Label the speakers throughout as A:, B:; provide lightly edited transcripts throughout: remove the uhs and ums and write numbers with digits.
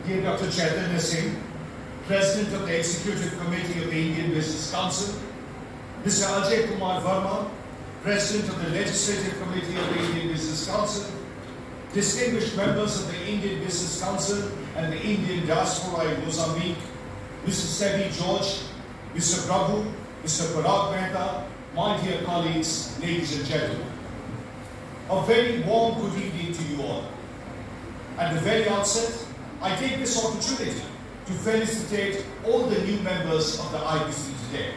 A: dear Dr. Chaitanya Singh, President of the Executive Committee of the Indian Business Council, Mr. Ajay Kumar Verma, President of the Legislative Committee of the Indian Business Council, distinguished members of the Indian Business Council and the Indian diaspora in Mozambique, Mr. Sebi George, Mr. Prabhu, Mr. Parag Mehta, my dear colleagues, ladies and gentlemen. A very warm good evening to you all. At the very outset, I take this opportunity to felicitate all the new members of the IBC today.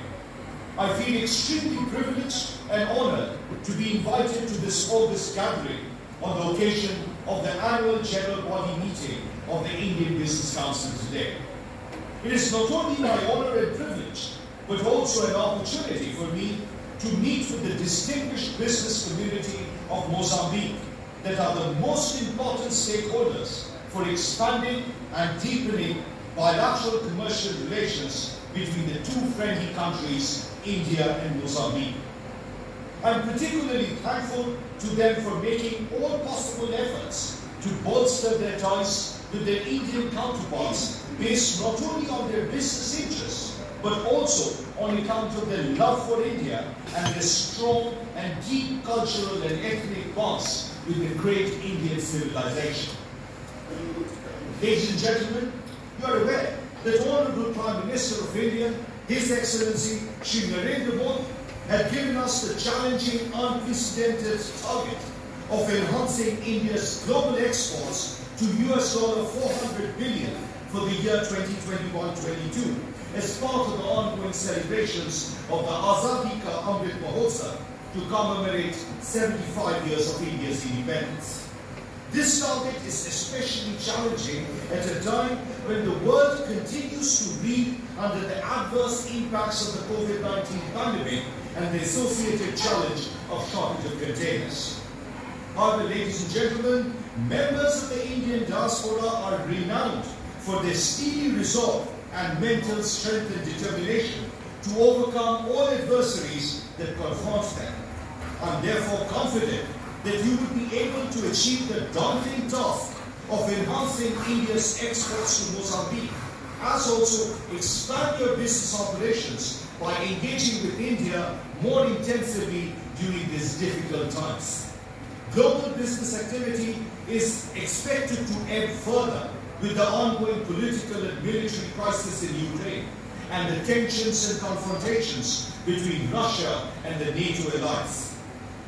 A: I feel extremely privileged and honored to be invited to this August gathering on the occasion of the annual General Body meeting of the Indian Business Council today. It is not only my honor and privilege, but also an opportunity for me to meet with the distinguished business community of Mozambique that are the most important stakeholders for expanding and deepening bilateral commercial relations between the two friendly countries, India and Mozambique. I am particularly thankful to them for making all possible efforts to bolster their ties with their Indian counterparts based not only on their business interests, but also on account of their love for India and their strong and deep cultural and ethnic bonds with the great Indian civilization. Ladies and gentlemen, you are aware that Honorable Prime Minister of India, His Excellency Shri Narendra Modi, had given us the challenging, unprecedented target of enhancing India's global exports to $400 billion for the year 2021-22 as part of the ongoing celebrations of the Azadi Ka Amrit Mahotsav to commemorate 75 years of India's independence. This target is especially challenging at a time when the world continues to read under the adverse impacts of the COVID-19 pandemic and the associated challenge of shortage of containers. However, ladies and gentlemen, members of the Indian diaspora are renowned for their steely resolve and mental strength and determination to overcome all adversaries that confront them. I am therefore confident that you will be able to achieve the daunting task of enhancing India's exports to Mozambique, as also expand your business operations by engaging with India more intensively during these difficult times. Global business activity is expected to ebb further with the ongoing political and military crisis in Ukraine and the tensions and confrontations between Russia and the NATO alliance.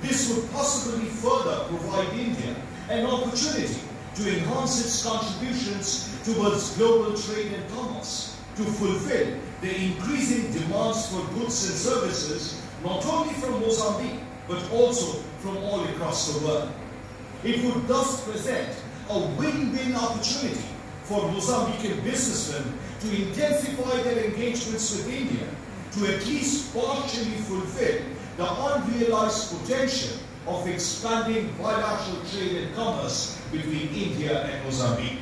A: This would possibly further provide India an opportunity to enhance its contributions towards global trade and commerce, to fulfill the increasing demands for goods and services not only from Mozambique but also from all across the world. It would thus present a win-win opportunity for Mozambican businessmen to intensify their engagements with India, to at least partially fulfill the unrealized potential of expanding bilateral trade and commerce between India and Mozambique.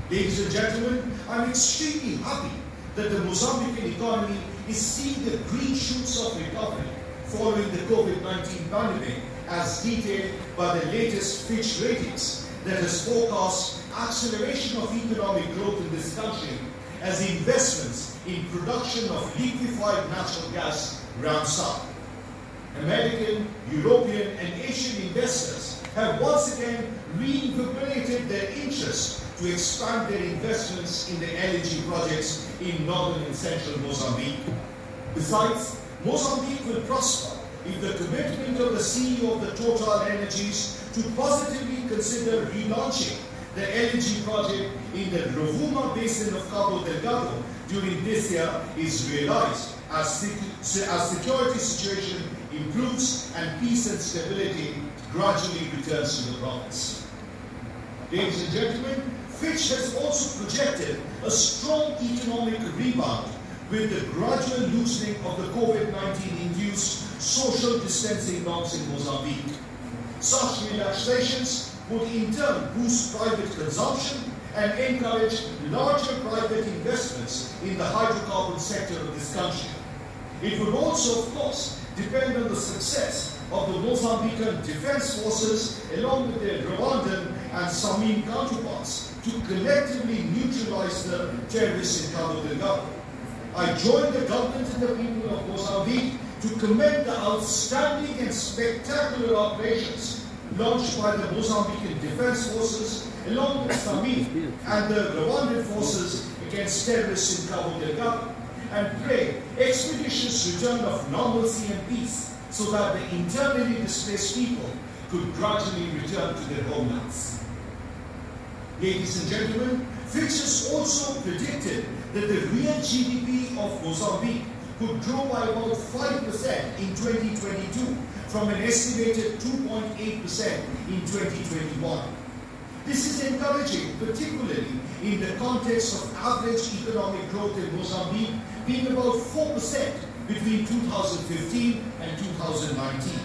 A: Ladies and gentlemen, I am extremely happy that the Mozambican economy is seeing the green shoots of recovery following the COVID-19 pandemic, as detailed by the latest Fitch ratings that has forecast acceleration of economic growth in this country as investments in production of liquefied natural gas ramps up. American, European and Asian investors have once again reinvigorated their interest to expand their investments in the LNG projects in northern and central Mozambique. Besides, Mozambique will prosper if the commitment of the CEO of the Total Energies to positively consider relaunching the LNG project in the Rovuma basin of Cabo Delgado during this year is realized as security situation improves and peace and stability gradually returns to the province. Ladies and gentlemen, Fitch has also projected a strong economic rebound with the gradual loosening of the COVID-19 induced social distancing norms in Mozambique. Such relaxations would in turn boost private consumption and encourage larger private investments in the hydrocarbon sector of this country. It would also, of course, depend on the success of the Mozambican defense forces along with their Rwandan and Samim counterparts to collectively neutralize the terrorists in Cabo Delgado. I join the government and the people of Mozambique to commend the outstanding and spectacular operations launched by the Mozambican Defense Forces along with Samim and the Rwandan forces against terrorists in Cabo Delgado, and pray expeditious return of normalcy and peace so that the internally displaced people could gradually return to their homelands. Ladies and gentlemen, Fitch has also predicted that the real GDP of Mozambique could grow by about 5% in 2022 from an estimated 2.8% in 2021. This is encouraging, particularly in the context of average economic growth in Mozambique being about 4% between 2015 and 2019.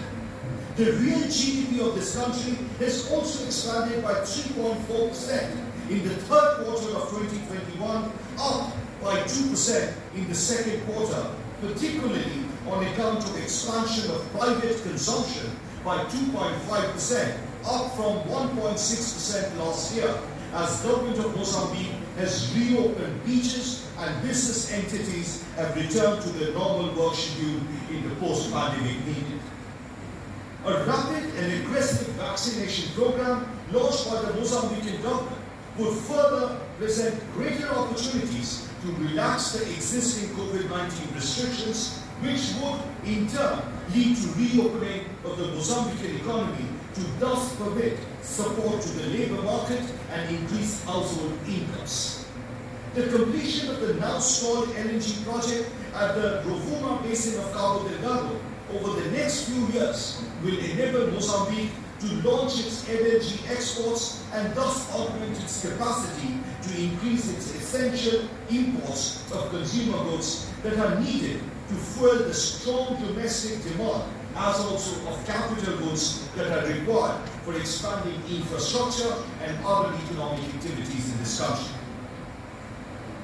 A: The real GDP of this country has also expanded by 3.4% in the third quarter of 2021, up by 2% in the second quarter, particularly on account of expansion of private consumption by 2.5%, up from 1.6% last year, as government of Mozambique has reopened beaches and business entities have returned to their normal work schedule in the post-pandemic period. A rapid and aggressive vaccination program launched by the Mozambican government would further present greater opportunities to relax the existing COVID-19 restrictions, which would in turn lead to reopening of the Mozambican economy to thus permit support to the labour market and increase household incomes. The completion of the now stalled LNG project at the Rovuma Basin of Cabo Delgado over the next few years will enable Mozambique to launch its LNG exports and thus augment its capacity to increase its essential imports of consumer goods that are needed to fuel the strong domestic demand, as also of capital goods that are required for expanding infrastructure and other economic activities in this country.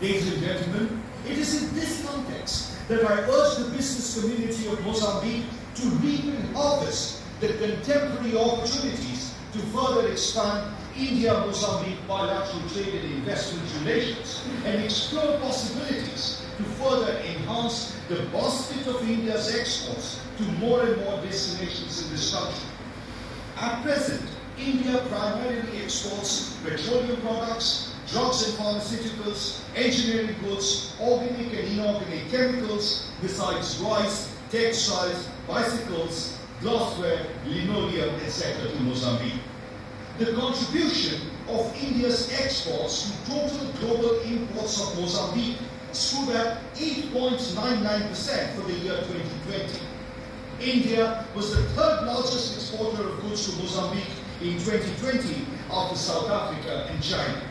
A: Ladies and gentlemen, it is in this context that I urge the business community of Mozambique to reap and harvest the contemporary opportunities to further expand India-Mozambique bilateral trade and investment relations and explore possibilities to further enhance the basket of India's exports to more and more destinations in this country. At present, India primarily exports petroleum products, drugs and pharmaceuticals, engineering goods, organic and inorganic chemicals, besides rice, textiles, bicycles, glassware, linoleum, etc. to Mozambique. The contribution of India's exports to total global imports of Mozambique stood at 8.99% for the year 2020. India was the third largest exporter of goods to Mozambique in 2020 after South Africa and China.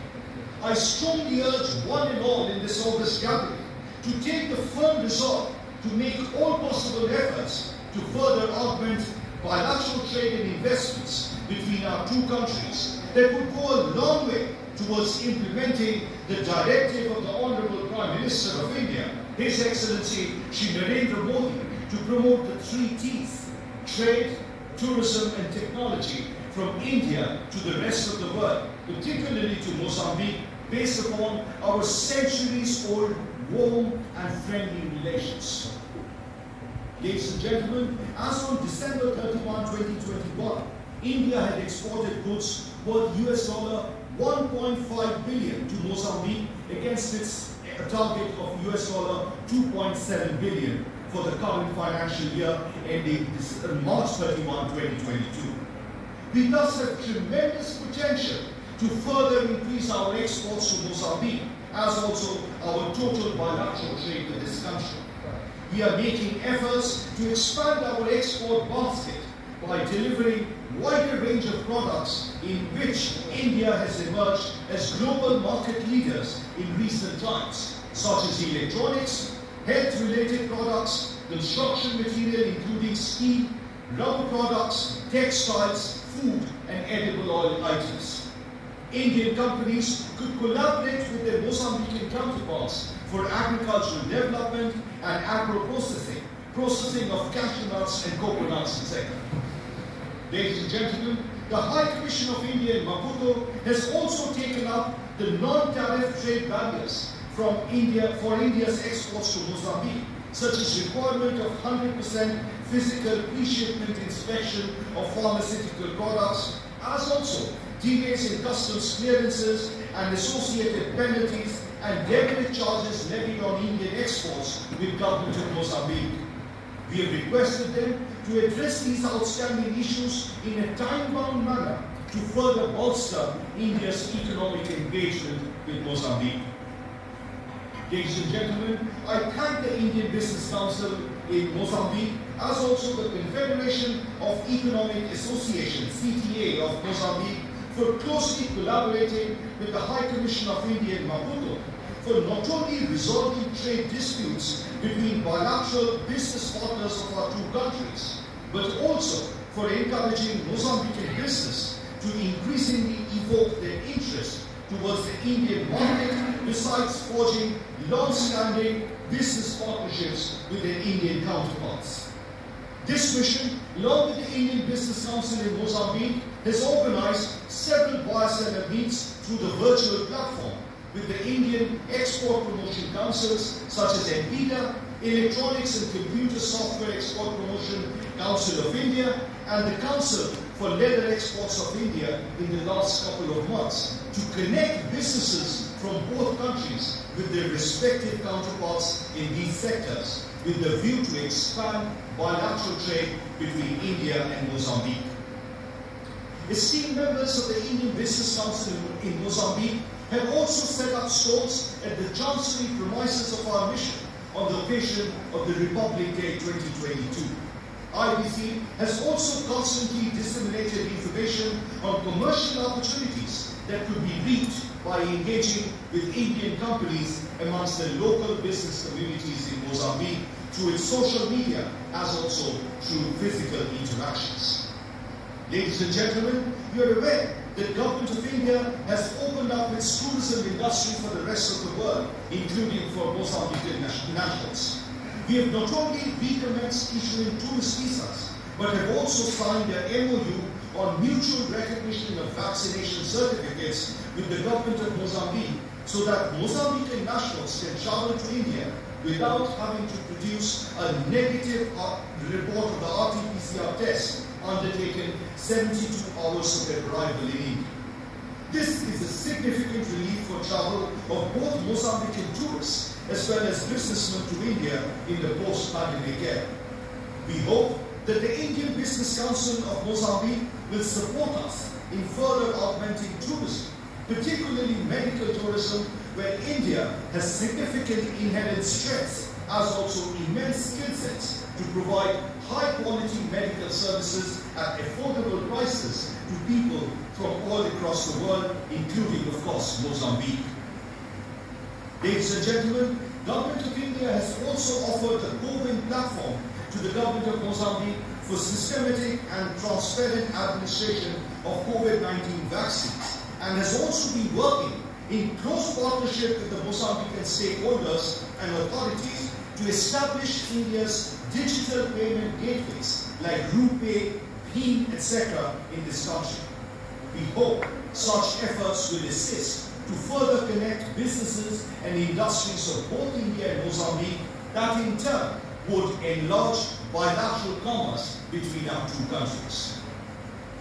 A: I strongly urge one and all in this August gathering to take the firm resolve to make all possible efforts to further augment bilateral trade and investments between our two countries that would go a long way towards implementing the directive of the Honourable Prime Minister of India, His Excellency Shri Narendra Modi, to promote the 3 T's, trade, tourism and technology, from India to the rest of the world, particularly to Mozambique, based upon our centuries-old warm and friendly relations. Ladies and gentlemen, as on December 31, 2021, India had exported goods worth $1.5 billion to Mozambique against its target of $2.7 billion for the current financial year ending March 31, 2022. We thus have tremendous potential to further increase our exports to Mozambique, as also our total bilateral trade with this country. We are making efforts to expand our export basket by delivering wider range of products in which India has emerged as global market leaders in recent times, such as electronics, health-related products, construction material including steel, rubber products, textiles, food and edible oil items. Indian companies could collaborate with their Mozambican counterparts for agricultural development and agro-processing, processing of cashew nuts and coconuts, etc. Ladies and gentlemen, the High Commission of India in Maputo has also taken up the non-tariff trade barriers for India's exports to Mozambique, such as requirement of 100% physical pre-shipment inspection of pharmaceutical products, as also delays in customs clearances and associated penalties and debit charges levied on Indian exports with government of Mozambique. We have requested them to address these outstanding issues in a time-bound manner to further bolster India's economic engagement with Mozambique. Ladies and gentlemen, I thank the Indian Business Council in Mozambique, as also the Confederation of Economic Associations, CTA of Mozambique, for closely collaborating with the High Commission of India in Maputo for not only resolving trade disputes between bilateral business partners of our two countries, but also for encouraging Mozambican business to increasingly evoke their interest towards the Indian market, besides forging long-standing business partnerships with their Indian counterparts. This mission, along with the Indian Business Council in Mozambique, has organized several buyer-seller meets through the virtual platform with the Indian Export Promotion Councils such as NVIDIA, Electronics and Computer Software Export Promotion Council of India, and the Council for Leather Exports of India in the last couple of months to connect businesses from both countries with their respective counterparts in these sectors, with the view to expand bilateral trade between India and Mozambique. Esteemed members of the Indian Business Council in Mozambique have also set up stalls at the Chancery premises of our mission on the occasion of the Republic Day 2022. IBC has also constantly disseminated information on commercial opportunities that could be reached by engaging with Indian companies amongst the local business communities in Mozambique through its social media, as also through physical interactions. Ladies and gentlemen, you are aware that the Government of India has opened up its tourism industry for the rest of the world, including for Mozambican nationals. We have not only recommenced issuing tourist visas, but have also signed an MOU on mutual recognition of vaccination certificates with the government of Mozambique, so that Mozambican nationals can travel to India without having to produce a negative report of the RT-PCR test undertaken 72 hours of their arrival in India. This is a significant relief for travel of both Mozambican tourists as well as businessmen to India in the post-pandemic era. We hope that the Indian Business Council of Mozambique will support us in further augmenting tourism, particularly medical tourism, where India has significant inherent strengths, as also immense skill sets to provide high-quality medical services at affordable prices to people from all across the world, including, of course, Mozambique. Ladies and gentlemen, the Government of India has also offered a co-win platform to the Government of Mozambique for systematic and transparent administration of COVID-19 vaccines, and has also been working in close partnership with the Mozambican stakeholders and authorities to establish India's digital payment gateways like RuPay, PIN, etc. in this country. We hope such efforts will assist to further connect businesses and industries of both India and Mozambique, that in turn would enlarge bilateral commerce between our two countries.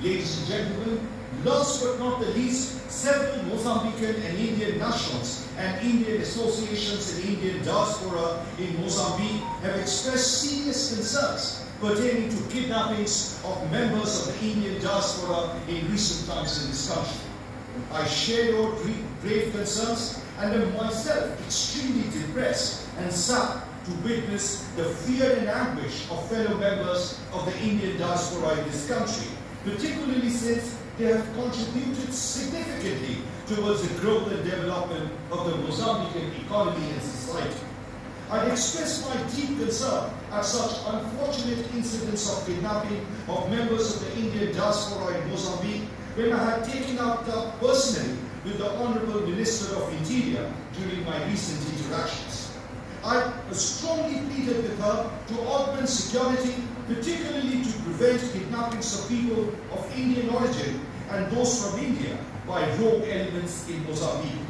A: Ladies and gentlemen, last but not the least, several Mozambican and Indian nationals and Indian associations and Indian diaspora in Mozambique have expressed serious concerns pertaining to kidnappings of members of the Indian diaspora in recent times in this country. I share your grave concerns and am myself extremely depressed and sad to witness the fear and anguish of fellow members of the Indian diaspora in this country, particularly since they have contributed significantly towards the growth and development of the Mozambican economy and society. I express my deep concern at such unfortunate incidents of kidnapping of members of the Indian diaspora in Mozambique, when I had taken up personally with the Honorable Minister of Interior during my recent interactions. I strongly pleaded with her to augment security, particularly to prevent kidnappings of people of Indian origin and those from India by rogue elements in Mozambique.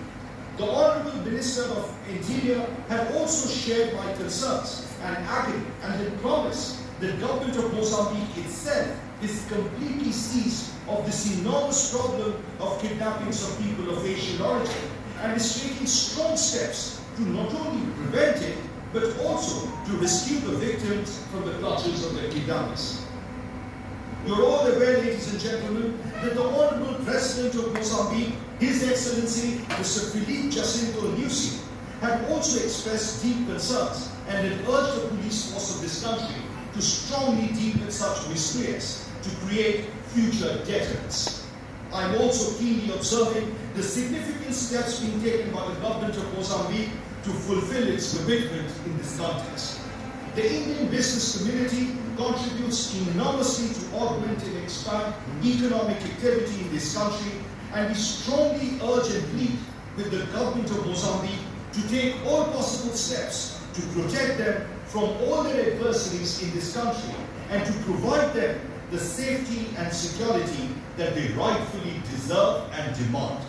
A: The Honourable Minister of Interior had also shared my concerns and agony and had promised the government of Mozambique itself is completely seized of this enormous problem of kidnappings of people of Asian origin and is taking strong steps to not only prevent it but also to rescue the victims from the clutches of the kidnappers. You're all aware, ladies and gentlemen, that the Honourable President of Mozambique, His Excellency Mr. Filipe Jacinto Nyusi, had also expressed deep concerns and had urged the police force of this country to strongly deal with such miscreants to create future deterrents. I'm also keenly observing the significant steps being taken by the government of Mozambique to fulfill its commitment in this context. The Indian business community contributes enormously to augment and expand economic activity in this country, and we strongly urge and plead with the government of Mozambique to take all possible steps to protect them from all their adversaries in this country and to provide them the safety and security that they rightfully deserve and demand.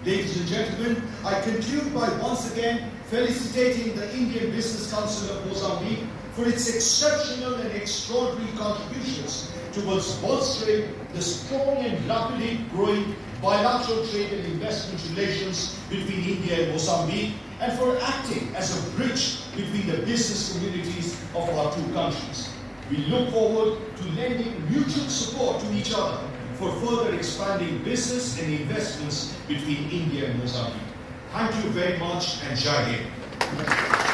A: Ladies and gentlemen, I conclude by once again felicitating the Indian Business Council of Mozambique for its exceptional and extraordinary contributions towards bolstering the strong and rapidly growing bilateral trade and investment relations between India and Mozambique, and for acting as a bridge between the business communities of our two countries. We look forward to lending mutual support to each other for further expanding business and investments between India and Mozambique. Thank you very much, and Jai Hind.